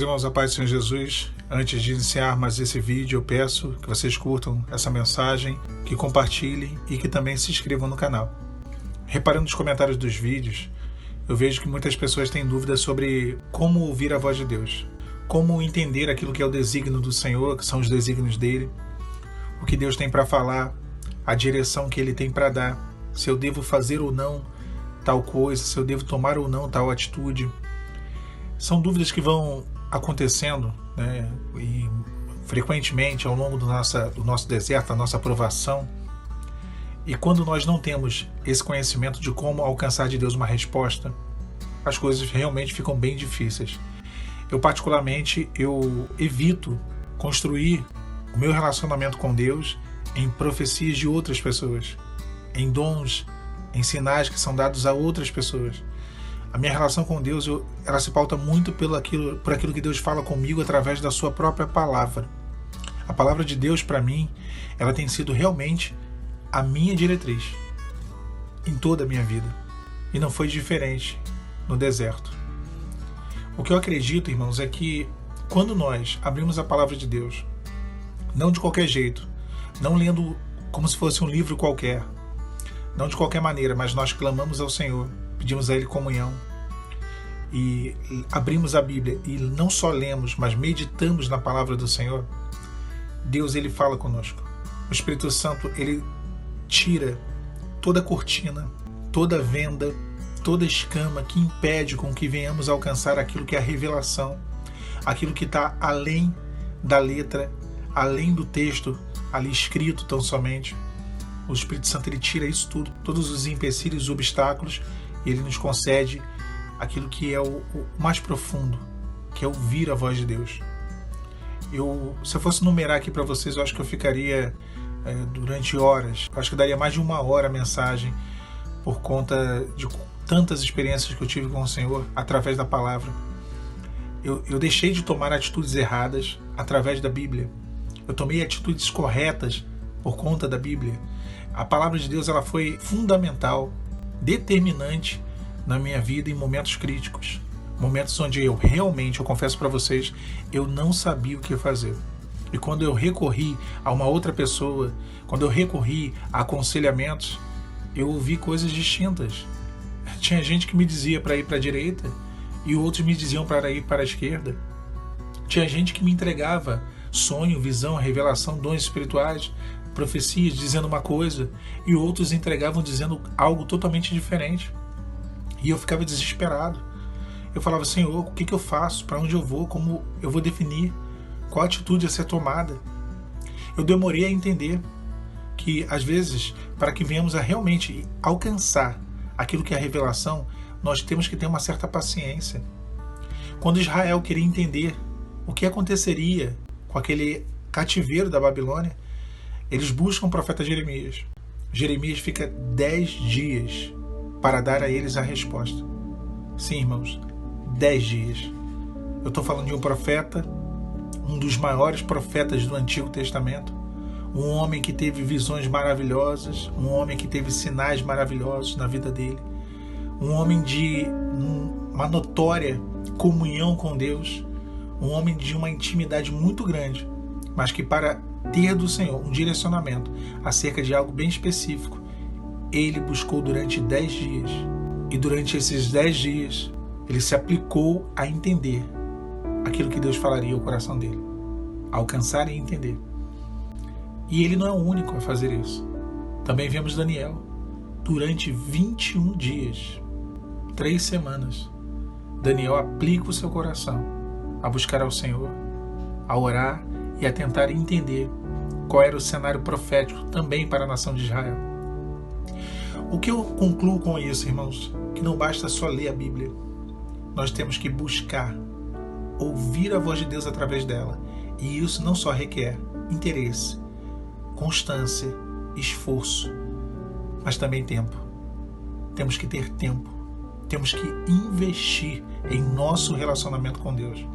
irmãos, a paz do Senhor Jesus. Antes de iniciar mais esse vídeo, eu peço que vocês curtam essa mensagem, que compartilhem e que também se inscrevam no canal. Reparando nos comentários dos vídeos, eu vejo que muitas pessoas têm dúvidas sobre como ouvir a voz de Deus, como entender aquilo que é o desígnio do Senhor, que são os desígnios dele, o que Deus tem para falar, a direção que ele tem para dar, se eu devo fazer ou não tal coisa, se eu devo tomar ou não tal atitude. São dúvidas que vão acontecendo, né, e frequentemente ao longo do nosso deserto, da nossa provação. E quando nós não temos esse conhecimento de como alcançar de Deus uma resposta, as coisas realmente ficam bem difíceis. Eu particularmente, evito construir o meu relacionamento com Deus em profecias de outras pessoas, em dons, em sinais que são dados a outras pessoas. A minha relação com Deus, ela se pauta muito por aquilo que Deus fala comigo através da sua própria palavra. A palavra de Deus, para mim, ela tem sido realmente a minha diretriz em toda a minha vida. E não foi diferente no deserto. O que eu acredito, irmãos, é que quando nós abrimos a palavra de Deus, não de qualquer jeito, não lendo como se fosse um livro qualquer, não de qualquer maneira, mas nós clamamos ao Senhor, pedimos a Ele comunhão e abrimos a Bíblia e não só lemos, mas meditamos na palavra do Senhor, Deus, Ele fala conosco. O Espírito Santo, Ele tira toda cortina, toda venda, toda escama que impede com que venhamos a alcançar aquilo que é a revelação, aquilo que está além da letra, além do texto ali escrito tão somente. O Espírito Santo, ele tira isso tudo, todos os empecilhos, os obstáculos, e ele nos concede aquilo que é o mais profundo, que é ouvir a voz de Deus. Se eu fosse numerar aqui para vocês, eu acho que eu ficaria durante horas, eu acho que daria mais de 1 hora a mensagem, por conta de tantas experiências que eu tive com o Senhor através da palavra. Eu deixei de tomar atitudes erradas através da Bíblia. Eu tomei atitudes corretas por conta da Bíblia. A palavra de Deus, ela foi fundamental, determinante na minha vida em momentos críticos. Momentos onde eu confesso para vocês, eu não sabia o que fazer. E quando eu recorri a uma outra pessoa, quando eu recorri a aconselhamentos, eu ouvi coisas distintas. Tinha gente que me dizia para ir para a direita e outros me diziam para ir para a esquerda. Tinha gente que me entregava sonho, visão, revelação, dons espirituais, profecias, dizendo uma coisa, e outros entregavam dizendo algo totalmente diferente. E eu ficava desesperado. Eu falava, Senhor, o que eu faço? Para onde eu vou? Como eu vou definir? Qual atitude a ser tomada? Eu demorei a entender que, às vezes, para que venhamos a realmente alcançar aquilo que é a revelação, nós temos que ter uma certa paciência. Quando Israel queria entender o que aconteceria com aquele cativeiro da Babilônia, eles buscam o profeta Jeremias. Jeremias fica 10 dias para dar a eles a resposta. Sim, irmãos, 10 dias. Eu estou falando de um profeta, um dos maiores profetas do Antigo Testamento, um homem que teve visões maravilhosas, um homem que teve sinais maravilhosos na vida dele, um homem de uma notória comunhão com Deus, um homem de uma intimidade muito grande, mas que para ter do Senhor um direcionamento acerca de algo bem específico, ele buscou durante 10 dias. E durante esses 10 dias, ele se aplicou a entender aquilo que Deus falaria ao coração dele, a alcançar e entender. E ele não é o único a fazer isso. Também vemos Daniel, durante 21 dias, 3 semanas, Daniel aplica o seu coração a buscar ao Senhor, a orar e a tentar entender qual era o cenário profético também para a nação de Israel. O que eu concluo com isso, irmãos? Que não basta só ler a Bíblia. Nós temos que buscar, ouvir a voz de Deus através dela. E isso não só requer interesse, constância, esforço, mas também tempo. Temos que ter tempo. Temos que investir em nosso relacionamento com Deus.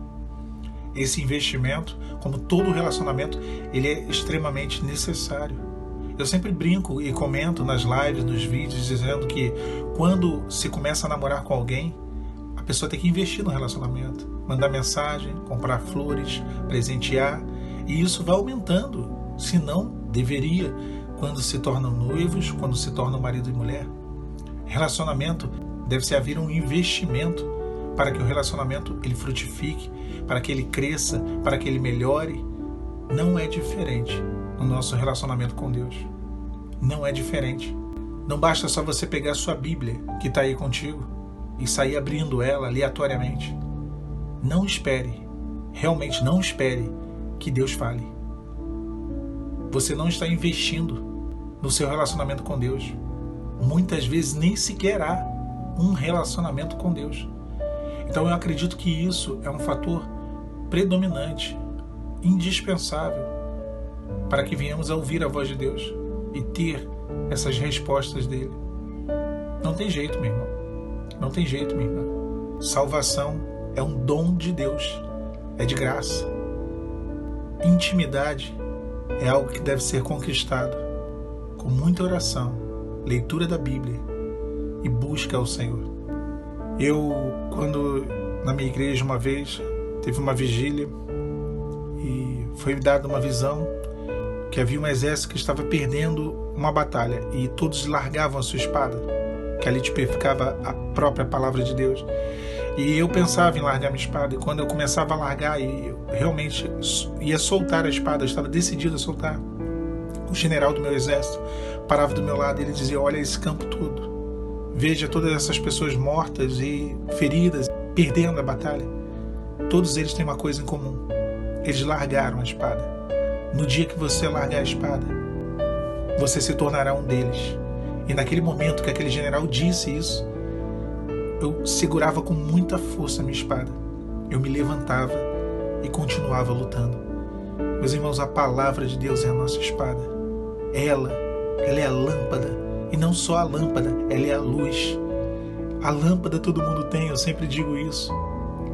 Esse investimento, como todo relacionamento, ele é extremamente necessário. Eu sempre brinco e comento nas lives, nos vídeos, dizendo que quando se começa a namorar com alguém, a pessoa tem que investir no relacionamento, mandar mensagem, comprar flores, presentear, e isso vai aumentando, se não deveria, quando se tornam noivos, quando se tornam marido e mulher. Relacionamento deve-se haver um investimento para que o relacionamento ele frutifique, para que ele cresça, para que ele melhore. Não é diferente no nosso relacionamento com Deus. Não é diferente. Não basta só você pegar a sua Bíblia, que está aí contigo, e sair abrindo ela aleatoriamente. Não espere, realmente não espere que Deus fale. Você não está investindo no seu relacionamento com Deus. Muitas vezes nem sequer há um relacionamento com Deus. Então eu acredito que isso é um fator predominante, indispensável, para que venhamos a ouvir a voz de Deus e ter essas respostas dele. Não tem jeito, meu irmão. Não tem jeito, minha irmã. Salvação é um dom de Deus. É de graça. Intimidade é algo que deve ser conquistado com muita oração, leitura da Bíblia e busca ao Senhor. Quando na minha igreja uma vez teve uma vigília e foi dada uma visão que havia um exército que estava perdendo uma batalha e todos largavam a sua espada, que ali tipificava a própria palavra de Deus. E eu pensava em largar minha espada, e quando eu começava a largar e eu realmente ia soltar a espada, eu estava decidido a soltar, o general do meu exército parava do meu lado e ele dizia: olha esse campo todo, veja todas essas pessoas mortas e feridas, perdendo a batalha. Todos eles têm uma coisa em comum: eles largaram a espada. No dia que você largar a espada, você se tornará um deles. E naquele momento que aquele general disse isso, eu segurava com muita força a minha espada. Eu me levantava e continuava lutando. Meus irmãos, a palavra de Deus é a nossa espada. Ela é a lâmpada. E não só a lâmpada, ela é a luz. A lâmpada todo mundo tem, eu sempre digo isso.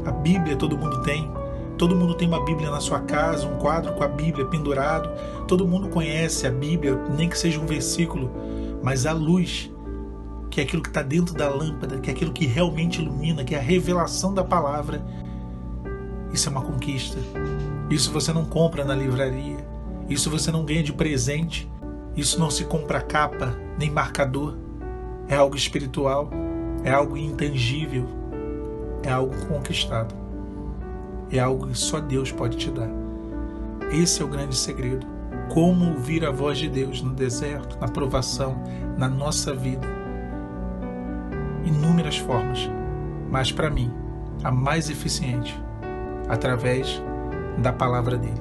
A Bíblia todo mundo tem. Todo mundo tem uma Bíblia na sua casa, um quadro com a Bíblia pendurado. Todo mundo conhece a Bíblia, nem que seja um versículo. Mas a luz, que é aquilo que está dentro da lâmpada, que é aquilo que realmente ilumina, que é a revelação da palavra, isso é uma conquista. Isso você não compra na livraria. Isso você não ganha de presente. Isso não se compra capa, nem marcador. É algo espiritual, é algo intangível, é algo conquistado. É algo que só Deus pode te dar. Esse é o grande segredo. Como ouvir a voz de Deus no deserto, na provação, na nossa vida. Inúmeras formas, mas para mim, a mais eficiente, através da palavra dele.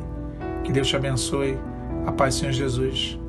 Que Deus te abençoe. A paz do Senhor Jesus.